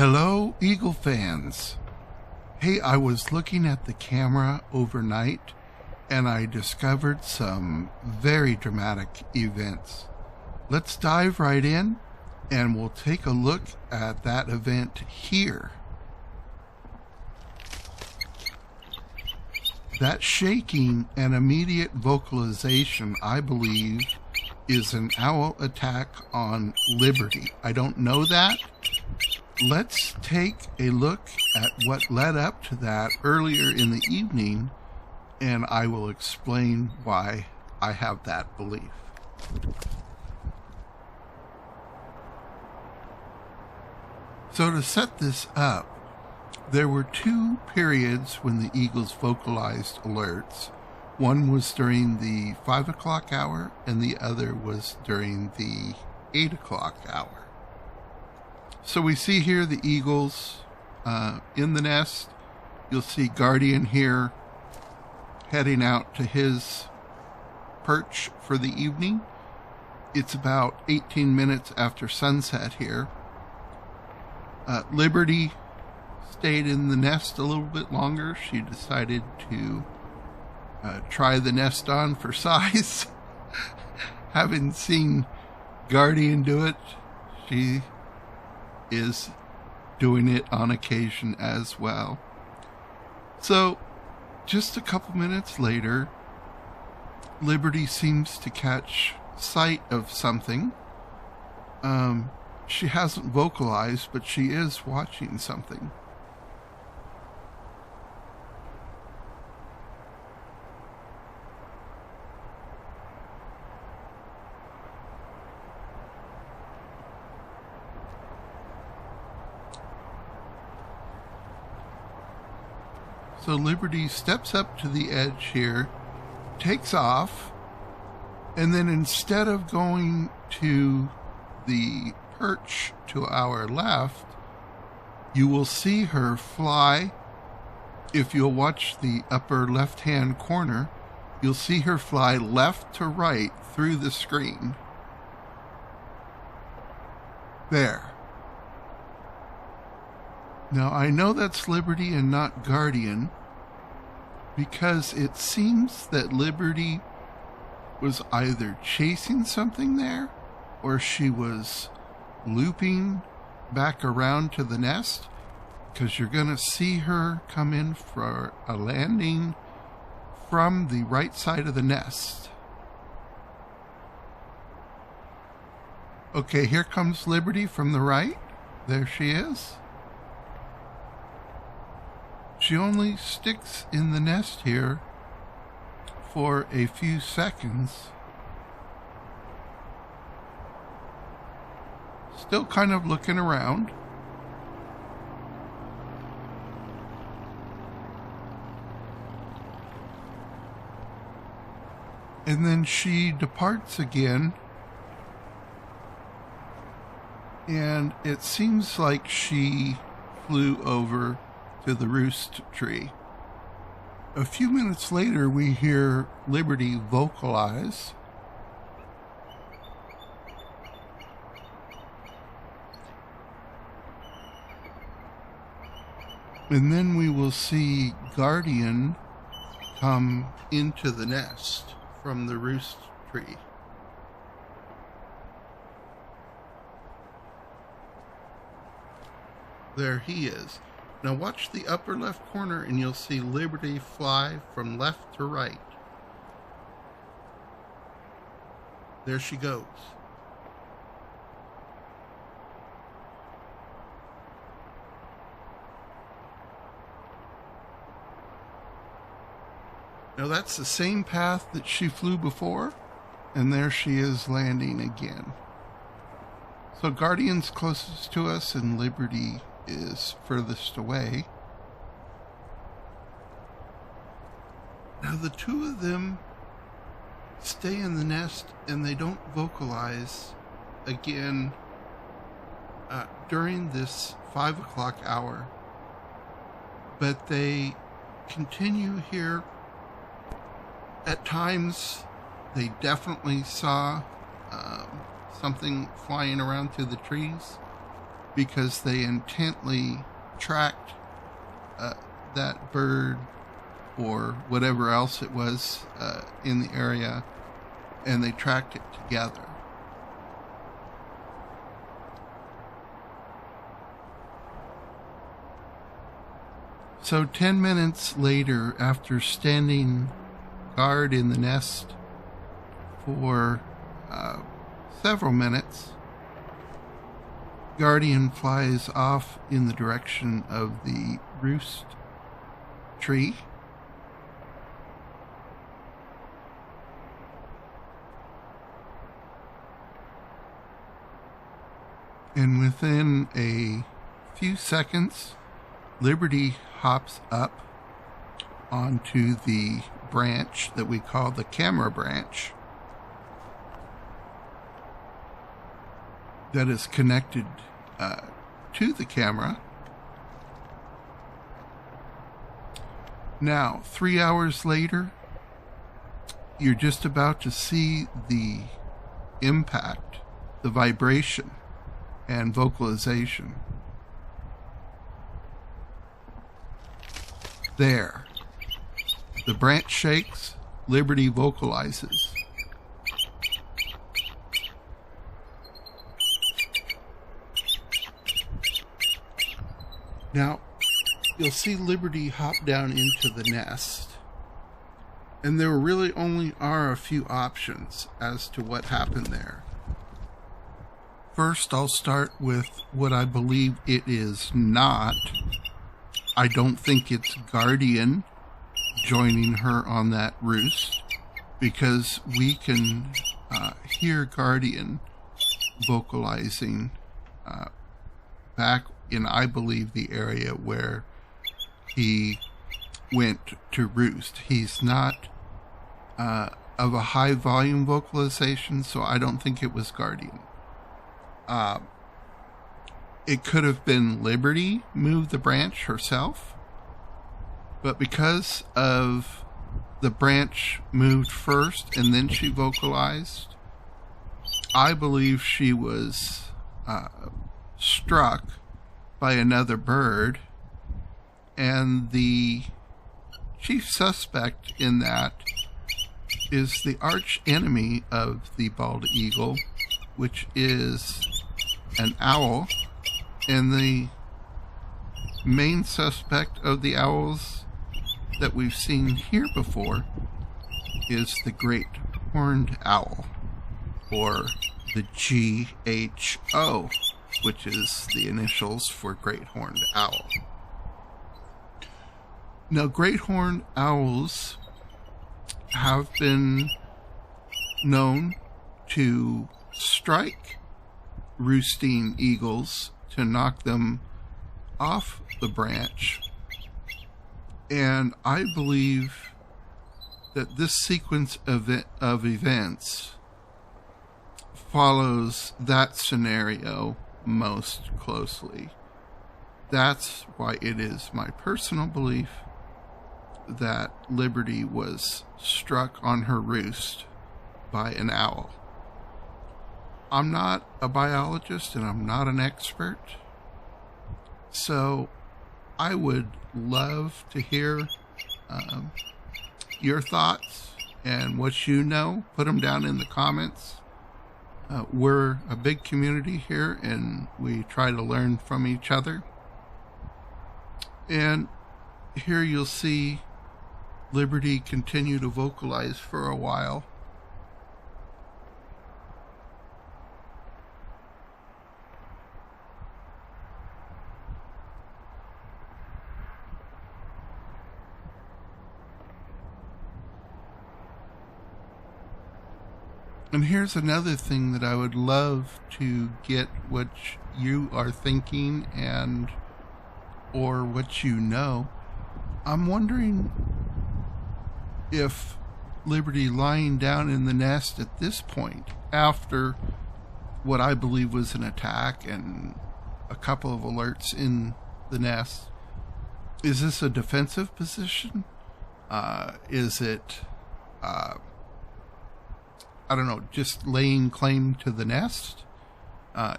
Hello, Eagle fans. Hey, I was looking at the camera overnight and I discovered some very dramatic events. Let's dive right in and we'll take a look at that event here. That shaking and immediate vocalization, I believe, is an owl attack on Liberty. I don't know that. Let's take a look at what led up to that earlier in the evening, and I will explain why I have that belief. So to set this up, there were two periods when the Eagles vocalized alerts. One was during the 5 o'clock hour, and the other was during the 8 o'clock hour. So we see here the Eagles in the nest. You'll see Guardian here heading out to his perch for the evening. It's about 18 minutes after sunset here. Liberty stayed in the nest a little bit longer. She decided to try the nest on for size. Having seen Guardian do it, she is doing it on occasion as well. So just a couple minutes later, Liberty seems to catch sight of something. She hasn't vocalized, but she is watching something. So Liberty steps up to the edge here, takes off, and then instead of going to the perch to our left, you will see her fly. If you'll watch the upper left-hand corner, you'll see her fly left to right through the screen. There. Now, I know that's Liberty and not Guardian, because it seems that Liberty was either chasing something there, or she was looping back around to the nest, because you're going to see her come in for a landing from the right side of the nest. Okay, here comes Liberty from the right. There she is. She only sticks in the nest here for a few seconds. Still kind of looking around. And then she departs again. And it seems like she flew over to the roost tree. A few minutes later, we hear Liberty vocalize. And then we will see Guardian come into the nest from the roost tree. There he is. Now watch the upper left corner and you'll see Liberty fly from left to right. There she goes. Now that's the same path that she flew before, and there she is landing again. So Guardian's closest to us and Liberty is furthest away. Now the two of them stay in the nest and they don't vocalize again during this 5 o'clock hour, but they continue here. At times they definitely saw something flying around through the trees. because they intently tracked that bird or whatever else it was in the area, and they tracked it together. So 10 minutes later, after standing guard in the nest for several minutes, Guardian flies off in the direction of the roost tree. And within a few seconds, Liberty hops up onto the branch that we call the camera branch that is connected to the camera. Now, 3 hours later, you're just about to see the impact, the vibration, and vocalization. There. The branch shakes, Liberty vocalizes. Now, you'll see Liberty hop down into the nest, and there really only are a few options as to what happened there. First, I'll start with what I believe it is not. I don't think it's Guardian joining her on that roost, because we can hear Guardian vocalizing back in, I believe, the area where he went to roost. He's not of a high volume vocalization, so I don't think it was Guardian. It could have been Liberty move the branch herself, but because of the branch moved first and then she vocalized, I believe she was struck by another bird, and the chief suspect in that is the arch enemy of the bald eagle, which is an owl. And the main suspect of the owls that we've seen here before is the great horned owl, or the GHO, which is the initials for great horned owl. Now, great horned owls have been known to strike roosting eagles to knock them off the branch, and I believe that this sequence of events follows that scenario most closely. That's why it is my personal belief that Liberty was struck on her roost by an owl. I'm not a biologist and I'm not an expert, so I would love to hear your thoughts and what you know. Put them down in the comments. We're a big community here and we try to learn from each other. And here you'll see Liberty continue to vocalize for a while. And here's another thing that I would love to get what you are thinking and or what you know. I'm wondering if Liberty lying down in the nest at this point, after what I believe was an attack and a couple of alerts in the nest, is this a defensive position? Is it I don't know, just laying claim to the nest?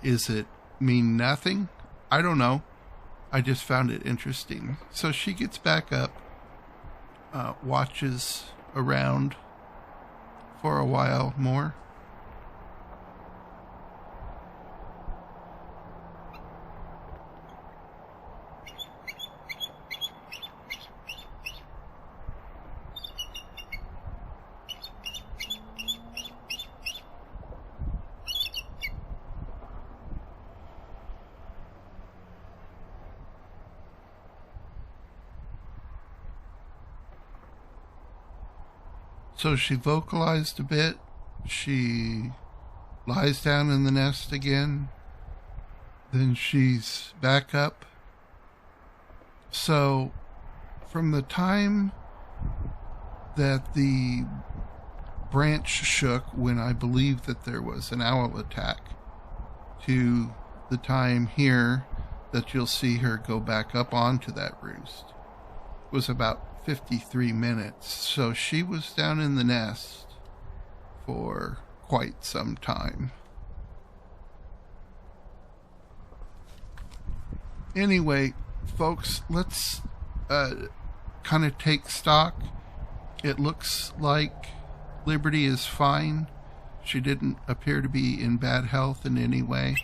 Is it mean nothing? I don't know. I just found it interesting. So she gets back up, watches around for a while more. So she vocalized a bit. She lies down in the nest again. Then she's back up. So from the time that the branch shook when I believe that there was an owl attack to the time here that you'll see her go back up onto that roost was about 53 minutes. So she was down in the nest for quite some time. Anyway, folks, let's kind of take stock. It looks like Liberty is fine. She didn't appear to be in bad health in any way.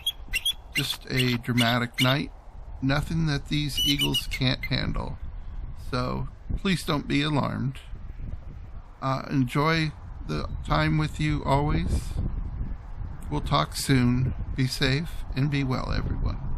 Just a dramatic night. Nothing that these eagles can't handle. So please don't be alarmed. Enjoy the time with you always. We'll talk soon. Be safe and be well, everyone.